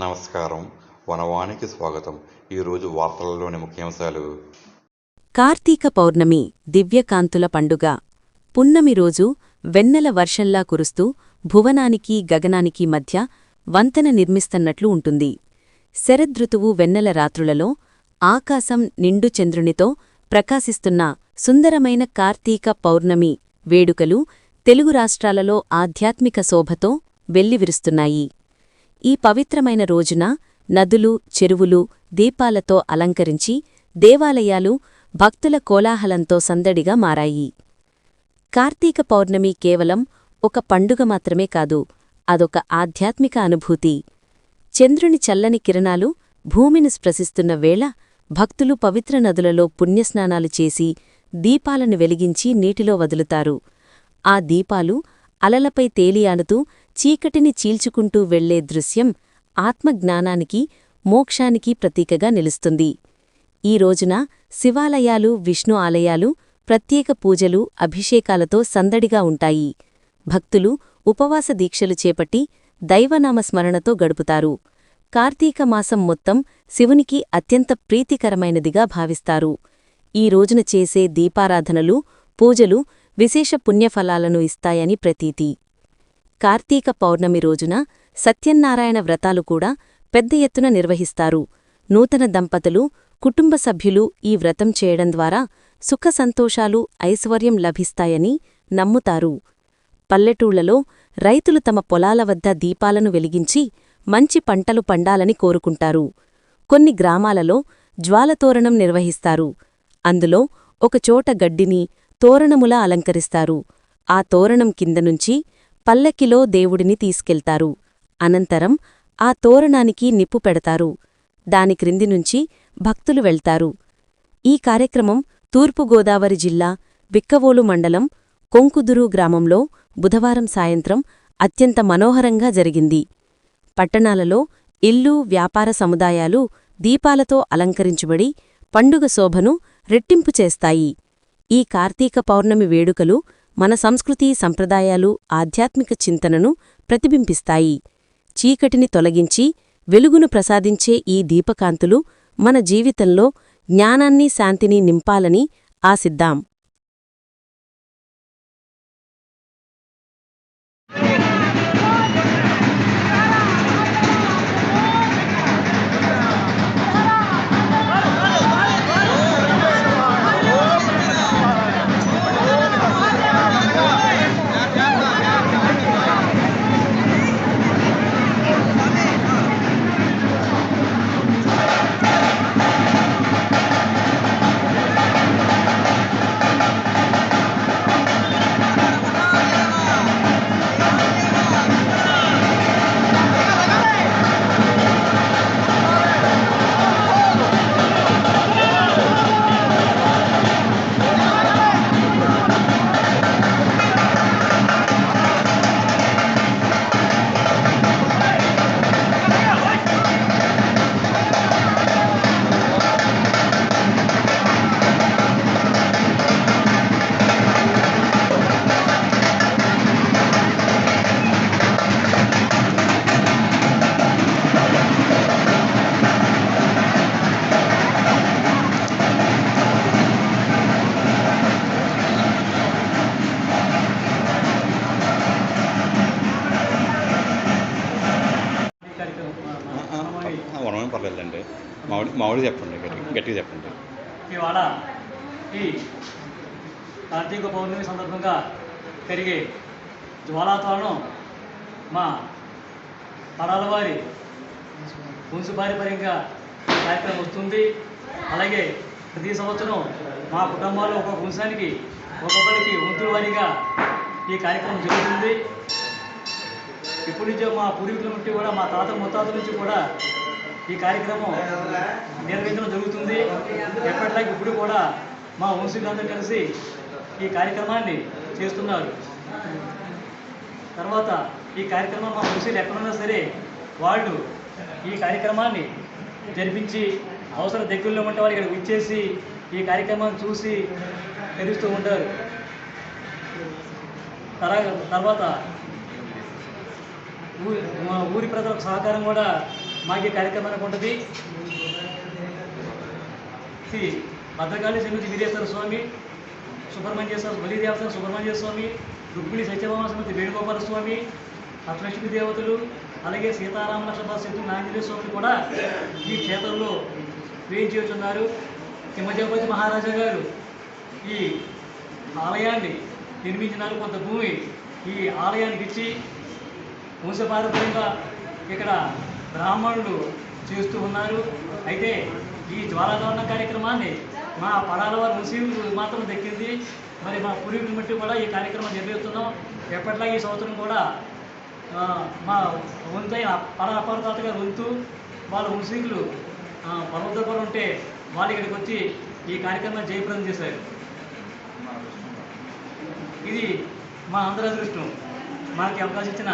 నమస్కారం. వనవానికి స్వాగతం. ఈరోజు వార్తలలోని ముఖ్యాంశాలు. కార్తీక పౌర్ణమి దివ్యకాంతుల పండుగ. పున్నమి రోజు వెన్నెల వర్షంలా కురుస్తూ భువనానికి గగనానికి మధ్య వంతెన నిర్మిస్తన్నట్లు ఉంటుంది. శరదృతువు వెన్నెల రాత్రులలో ఆకాశం నిండు చంద్రునితో ప్రకాశిస్తున్న సుందరమైన కార్తీక పౌర్ణమి వేడుకలు తెలుగు రాష్ట్రాలలో ఆధ్యాత్మిక శోభతో వెల్లివిరుస్తున్నాయి. ఈ పవిత్రమైన రోజున నదులు, చెరువులు దీపాలతో అలంకరించి దేవాలయాలు భక్తుల కోలాహలంతో సందడిగా మారాయి. కార్తీక పౌర్ణమి కేవలం ఒక పండుగ మాత్రమే కాదు, అదొక ఆధ్యాత్మిక అనుభూతి. చంద్రుని చల్లని కిరణాలు భూమిని స్పృశిస్తున్న వేళ భక్తులు పవిత్ర నదులలో పుణ్యస్నానాలు చేసి దీపాలను వెలిగించి నీటిలో వదులుతారు. ఆ దీపాలు అలలపై తేలియాడుతూ చీకటిని చీల్చుకుంటూ వెళ్లే దృశ్యం ఆత్మజ్ఞానానికి, మోక్షానికి ప్రతీకగా నిలుస్తుంది. ఈ రోజున శివాలయాలు, విష్ణు ఆలయాలు ప్రత్యేక పూజలు, అభిషేకాలతో సందడిగా ఉంటాయి. భక్తులు ఉపవాస దీక్షలు చేపట్టి దైవనామస్మరణతో గడుపుతారు. కార్తీక మాసం మొత్తం శివునికి అత్యంత ప్రీతికరమైనదిగా భావిస్తారు. ఈ రోజున చేసే దీపారాధనలు, పూజలు విశేష పుణ్యఫలాలను ఇస్తాయని ప్రతీతి. కార్తీక పౌర్ణమి రోజున సత్యనారాయణ వ్రతాలు కూడా పెద్ద ఎత్తున నిర్వహిస్తారు. నూతన దంపతులు, కుటుంబ సభ్యులు ఈ వ్రతం చేయడం ద్వారా సుఖ సంతోషాలు, ఐశ్వర్యం లభిస్తాయని నమ్ముతారు. పల్లెటూళ్లలో రైతులు తమ పొలాల వద్ద దీపాలను వెలిగించి మంచి పంటలు పండాలని కోరుకుంటారు. కొన్ని గ్రామాలలో జ్వాలతోరణం నిర్వహిస్తారు. అందులో ఒకచోట గడ్డిని తోరణములా అలంకరిస్తారు. ఆ తోరణం కిందనుంచి పల్లకిలో దేవుడిని తీసుకెళ్తారు. అనంతరం ఆ తోరణానికి నిప్పు పెడతారు. దాని క్రింది నుంచి భక్తులు వెళ్తారు. ఈ కార్యక్రమం తూర్పుగోదావరి జిల్లా బిక్కవోలు మండలం కొంకుదురు గ్రామంలో బుధవారం సాయంత్రం అత్యంత మనోహరంగా జరిగింది. పట్టణాలలో ఇల్లు, వ్యాపార సముదాయాలు దీపాలతో అలంకరించబడి పండుగ శోభను రెట్టింపు చేస్తాయి. ఈ కార్తీక పౌర్ణమి వేడుకలు మన సంస్కృతి, సంప్రదాయాలు, ఆధ్యాత్మిక చింతనను ప్రతిబింబిస్తాయి. చీకటిని తొలగించి వెలుగును ప్రసాదించే ఈ దీపకాంతులు మన జీవితంలో జ్ఞానాన్ని, శాంతిని నింపాలని ఆశిద్దాం. వనమేం పర్లేదండి. మామిడి చెప్పండి, గట్టిగా చెప్పండి. ఇవాళ ఈ కార్తీక పౌర్ణమి సందర్భంగా జరిగే జ్వాలాతోరణం మా పడాలవారి వంశపారంపర్యంగా కార్యక్రమం వస్తుంది. అలాగే ప్రతి సంవత్సరం మా కుటుంబాల్లో ఒక్కొక్క వంశానికి ఒక్కొక్కరికి వంతుల వారీగా ఈ కార్యక్రమం జరుగుతుంది. ఇప్పటి నుంచో మా పూర్వీకుల నుండి కూడా, మా తాత ముత్తాతల నుంచి కూడా ఈ కార్యక్రమం నిర్వహించడం జరుగుతుంది. ఎప్పటిలాగే ఇప్పుడు కూడా మా వంశీకులందరూ కలిసి ఈ కార్యక్రమాన్ని చేస్తున్నారు. తర్వాత ఈ కార్యక్రమం మా వంశీలు ఎక్కడున్నా సరే వాళ్ళు ఈ కార్యక్రమాన్ని జరిపించి అవసర దగ్గరలో ఉంటే వాళ్ళు ఇక్కడ విచ్చేసి ఈ కార్యక్రమాన్ని చూసి తెలుస్తూ ఉంటారు. తర్వాత ఊరి ప్రజలకు సహకారం కూడా మాకు ఈ కార్యక్రమానికి ఉంటుంది. శ్రీ భద్రకాళి సమేత వీరేశ్వర స్వామి, సుబ్రహ్మణ్యేశ్వర బలిదేవత సుబ్రహ్మణ్య స్వామి, రుక్మిణి సత్యభామ సమేత వేణుగోపాల స్వామి, అష్టలక్ష్మి దేవతలు, అలాగే సీతారామ లక్ష్మణ సీత ఆంజనేయ స్వామిని కూడా ఈ క్షేత్రంలో వేయించున్నారు. హిమజపతి మహారాజా గారు ఈ ఆలయాన్ని నిర్మించినారు. కొంత భూమి ఈ ఆలయానికి ఇచ్చి వంశపారంపర్యంగా ఇక్కడ బ్రాహ్మణులు చేస్తూ ఉన్నారు. అయితే ఈ జ్వాలాధారణ కార్యక్రమాన్ని మా పడాల వారి వంశీయులు మాత్రం దక్కింది. మరి మా పూర్వీకులు బట్టి కూడా ఈ కార్యక్రమం నిర్వహిస్తున్నాం. ఎప్పట్లా ఈ సంవత్సరం కూడా మా వంతైన పడాల అపరతాత గారు వంతు వాళ్ళ వంశీకులు పర్వతపురం ఉంటే వాళ్ళు ఇక్కడికి వచ్చి ఈ కార్యక్రమాన్ని జయప్రదం చేశారు. ఇది మా అందరి అదృష్టం. మనకి అవకాశం ఇచ్చిన